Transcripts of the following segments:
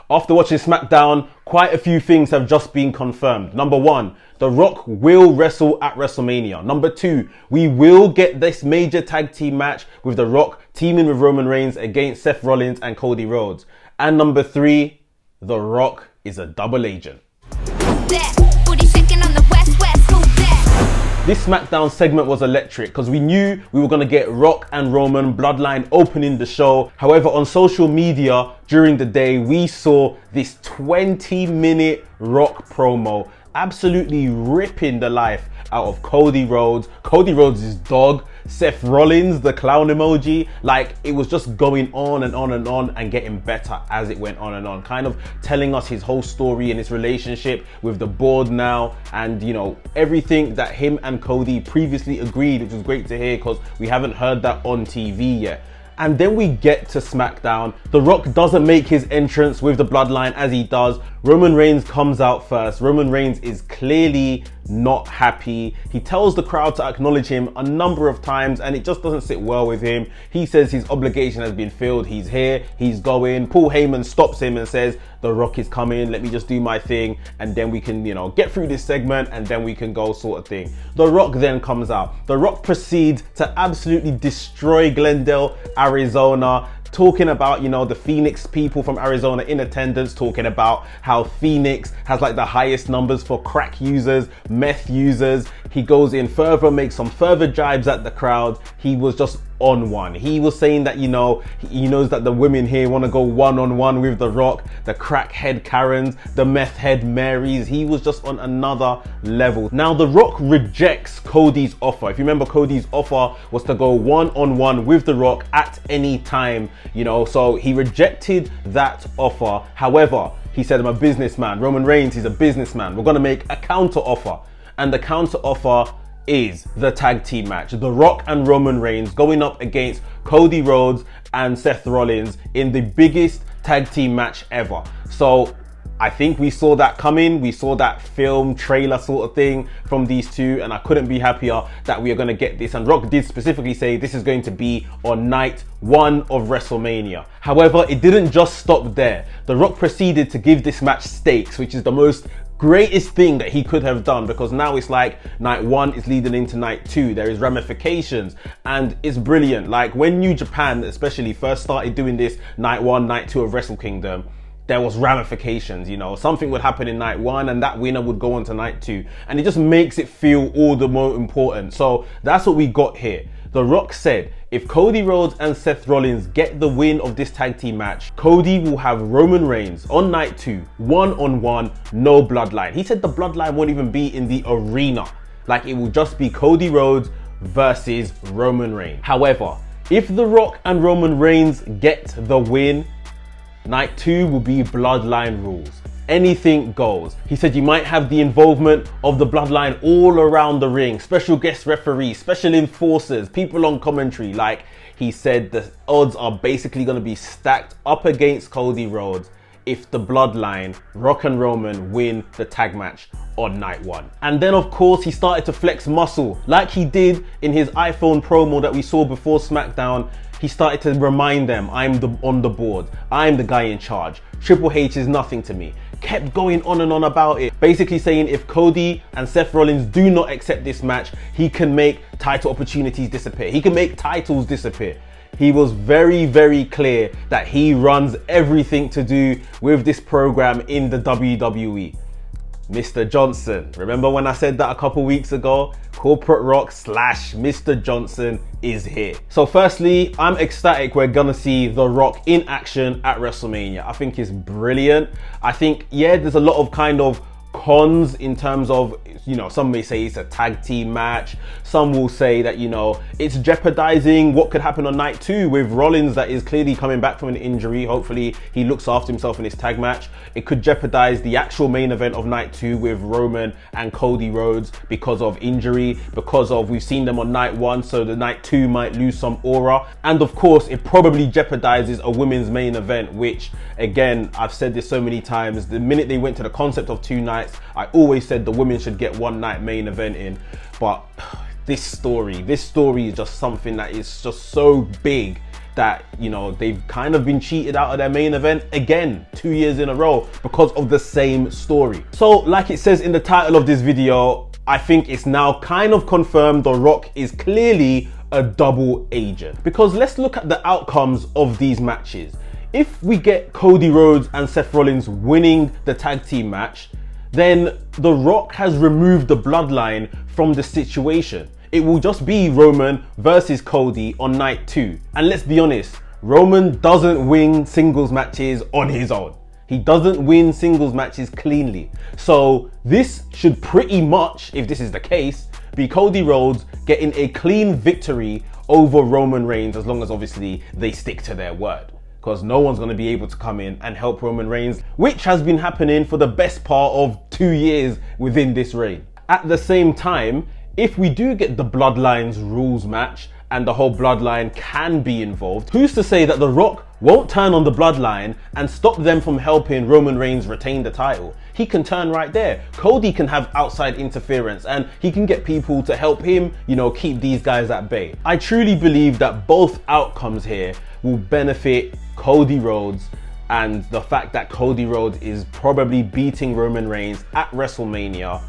After watching SmackDown, quite a few things have just been confirmed. Number one, The Rock will wrestle at WrestleMania. Number two, we will get this major tag team match with The Rock teaming with Roman Reigns against Seth Rollins and Cody Rhodes. And number three, The Rock is a double agent. This SmackDown segment was electric because we knew we were going to get Rock and Roman Bloodline opening the show. However, on social media during the day, we saw this 20-minute Rock promo absolutely ripping the life out of Cody Rhodes. Cody Rhodes' dog, Seth Rollins, the clown emoji. Like, it was just going on and on and on and getting better as it went on and on. Kind of telling us his whole story and his relationship with the board now. And, you know, everything that him and Cody previously agreed, which was great to hear because we haven't heard that on TV yet. And then we get to SmackDown. The Rock doesn't make his entrance with the Bloodline as he does. Roman Reigns comes out first. Roman Reigns is clearly not happy. He tells the crowd to acknowledge him a number of times and it just doesn't sit well with him. He says his obligation has been filled. He's here, he's going. Paul Heyman stops him and says, The Rock is coming, let me just do my thing and then we can, you know, get through this segment and then we can go, sort of thing. The Rock then comes out. The Rock proceeds to absolutely destroy Glendale, Arizona, talking about, you know, the Phoenix people from Arizona in attendance, talking about how Phoenix has like the highest numbers for crack users, meth users. He goes in further, makes some further jibes at the crowd. He was just on one. He was saying that, you know, he knows that the women here want to go one-on-one with The Rock, the crackhead Karens, the meth head Marys. He was just on another level. Now, The Rock rejects Cody's offer. If you remember, Cody's offer was to go one-on-one with The Rock at any time, you know, so he rejected that offer. However, he said, I'm a businessman. Roman Reigns, he's a businessman. We're going to make a counter offer. And the counter offer is the tag team match. The Rock and Roman Reigns going up against Cody Rhodes and Seth Rollins in the biggest tag team match ever. So I think we saw that coming. We saw that film trailer sort of thing from these two and I couldn't be happier that we are going to get this. And Rock did specifically say this is going to be on night one of WrestleMania. However, it didn't just stop there. The Rock proceeded to give this match stakes, which is the most greatest thing that he could have done, because now it's like night one is leading into night two. There is ramifications and it's brilliant. Like when New Japan especially first started doing this night one, night two of Wrestle Kingdom, there was ramifications, you know, something would happen in night one and that winner would go on to night two. And it just makes it feel all the more important. So that's what we got here. The Rock said, if Cody Rhodes and Seth Rollins get the win of this tag team match, Cody will have Roman Reigns on night two, one-on-one, no Bloodline. He said the Bloodline won't even be in the arena. Like, it will just be Cody Rhodes versus Roman Reigns. However, if The Rock and Roman Reigns get the win, night two will be Bloodline rules. Anything goes. He said you might have the involvement of the Bloodline all around the ring, special guest referees, special enforcers, people on commentary. Like, he said the odds are basically going to be stacked up against Cody Rhodes if the Bloodline, Rock and Roman, win the tag match on night one. And then of course he started to flex muscle like he did in his iPhone promo that we saw before SmackDown. He started to remind them, I'm on the board, I'm the guy in charge, Triple H is nothing to me. Kept going on and on about it, basically saying if Cody and Seth Rollins do not accept this match, he can make title opportunities disappear, he can make titles disappear. He was very, very clear that he runs everything to do with this program in the WWE. Mr. Johnson, remember when I said that a couple weeks ago? Corporate Rock / Mr. Johnson is here. So firstly, I'm ecstatic we're gonna see The Rock in action at WrestleMania. I think it's brilliant. I think, yeah, there's a lot of kind of cons in terms of, you know, some may say it's a tag team match. Some will say that, you know, it's jeopardizing what could happen on night two with Rollins that is clearly coming back from an injury. Hopefully he looks after himself in his tag match. It could jeopardize the actual main event of night two with Roman and Cody Rhodes because of injury, because of we've seen them on night one, so the night two might lose some aura. And of course, it probably jeopardizes a women's main event, which again, I've said this so many times, the minute they went to the concept of 2 nights, I always said the women should get 1 night main event in. But this story is just something that is just so big that, you know, they've kind of been cheated out of their main event again 2 years in a row because of the same story. So like it says in the title of this video, I think it's now kind of confirmed The Rock is clearly a double agent. Because let's look at the outcomes of these matches. If we get Cody Rhodes and Seth Rollins winning the tag team match, then The Rock has removed the Bloodline from the situation. It will just be Roman versus Cody on night 2. And let's be honest, Roman doesn't win singles matches on his own. He doesn't win singles matches cleanly. So this should pretty much, if this is the case, be Cody Rhodes getting a clean victory over Roman Reigns, as long as obviously they stick to their word. Because no one's going to be able to come in and help Roman Reigns, which has been happening for the best part of 2 years within this reign. At the same time, if we do get the Bloodlines rules match and the whole Bloodline can be involved, who's to say that The Rock won't turn on the Bloodline and stop them from helping Roman Reigns retain the title? He can turn right there. Cody can have outside interference and he can get people to help him, you know, keep these guys at bay. I truly believe that both outcomes here will benefit Cody Rhodes, and the fact that Cody Rhodes is probably beating Roman Reigns at WrestleMania.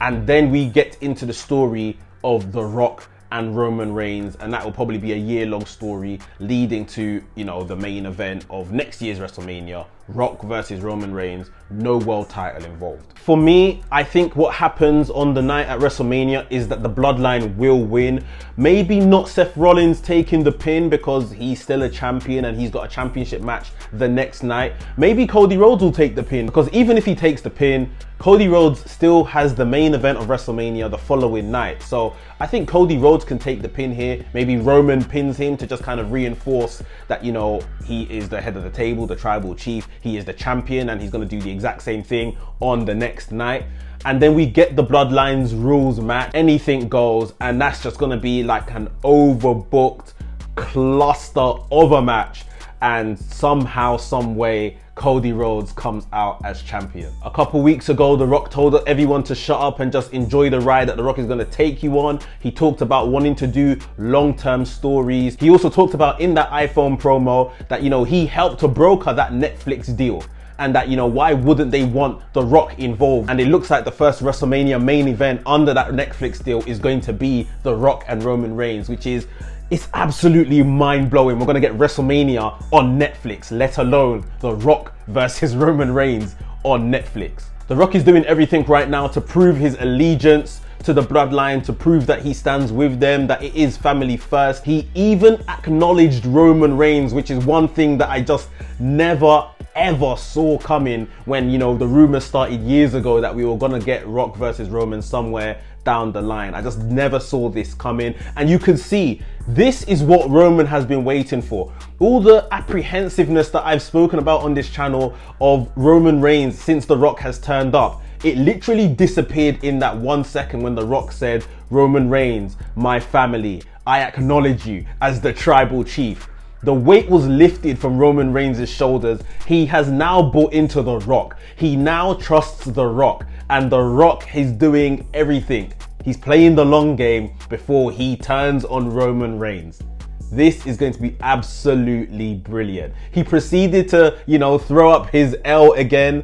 And then we get into the story of The Rock and Roman Reigns, and that will probably be a year-long story leading to, you know, the main event of next year's WrestleMania, Rock versus Roman Reigns, no world title involved. For me, I think what happens on the night at WrestleMania is that the Bloodline will win. Maybe not Seth Rollins taking the pin because he's still a champion and he's got a championship match the next night. Maybe Cody Rhodes will take the pin, because even if he takes the pin, Cody Rhodes still has the main event of WrestleMania the following night. So I think Cody Rhodes can take the pin here. Maybe Roman pins him to just kind of reinforce that, you know, he is the head of the table, the tribal chief. He is the champion and he's going to do the exact same thing on the next night. And then we get the Bloodlines rules match. Anything goes, and that's just going to be like an overbooked cluster of a match. And somehow, some way, Cody Rhodes comes out as champion. A couple weeks ago, The Rock told everyone to shut up and just enjoy the ride that The Rock is going to take you on. He talked about wanting to do long-term stories. He also talked about in that iPhone promo that, you know, he helped to broker that Netflix deal. And that, you know, why wouldn't they want The Rock involved? And it looks like the first WrestleMania main event under that Netflix deal is going to be The Rock and Roman Reigns, which is, it's absolutely mind-blowing. We're going to get WrestleMania on Netflix, let alone The Rock versus Roman Reigns on Netflix. The Rock is doing everything right now to prove his allegiance to the Bloodline, to prove that he stands with them, that it is family first. He even acknowledged Roman Reigns, which is one thing that I just never ever saw coming when, you know, the rumors started years ago that we were gonna get Rock versus Roman somewhere down the line. I just never saw this coming. And you can see this is what Roman has been waiting for. All the apprehensiveness that I've spoken about on this channel of Roman Reigns since The Rock has turned up, it literally disappeared in that 1 second when The Rock said, "Roman Reigns, my family, I acknowledge you as the tribal chief." The weight was lifted from Roman Reigns' shoulders. He has now bought into The Rock. He now trusts The Rock, and The Rock is doing everything. He's playing the long game before he turns on Roman Reigns. This is going to be absolutely brilliant. He proceeded to, you know, throw up his L again.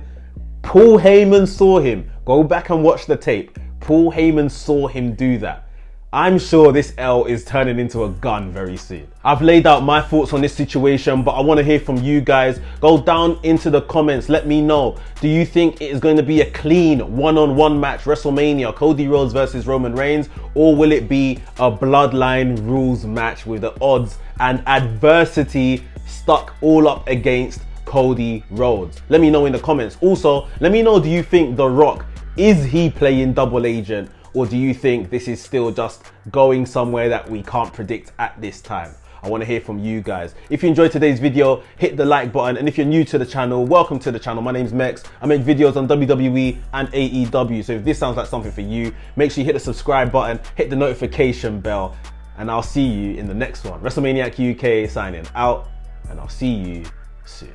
Paul Heyman saw him. Go back and watch the tape. Paul Heyman saw him do that. I'm sure this L is turning into a gun very soon. I've laid out my thoughts on this situation, but I want to hear from you guys. Go down into the comments. Let me know. Do you think it is going to be a clean one-on-one match, WrestleMania, Cody Rhodes versus Roman Reigns? Or will it be a Bloodline rules match with the odds and adversity stuck all up against Cody Rhodes? Let me know in the comments. Also, let me know, do you think The Rock, is he playing double agent? Or do you think this is still just going somewhere that we can't predict at this time? I want to hear from you guys. If you enjoyed today's video, hit the like button. And if you're new to the channel, welcome to the channel. My name's Mex. I make videos on WWE and AEW. So if this sounds like something for you, make sure you hit the subscribe button, hit the notification bell, and I'll see you in the next one. WrestleManiac UK signing out, and I'll see you soon.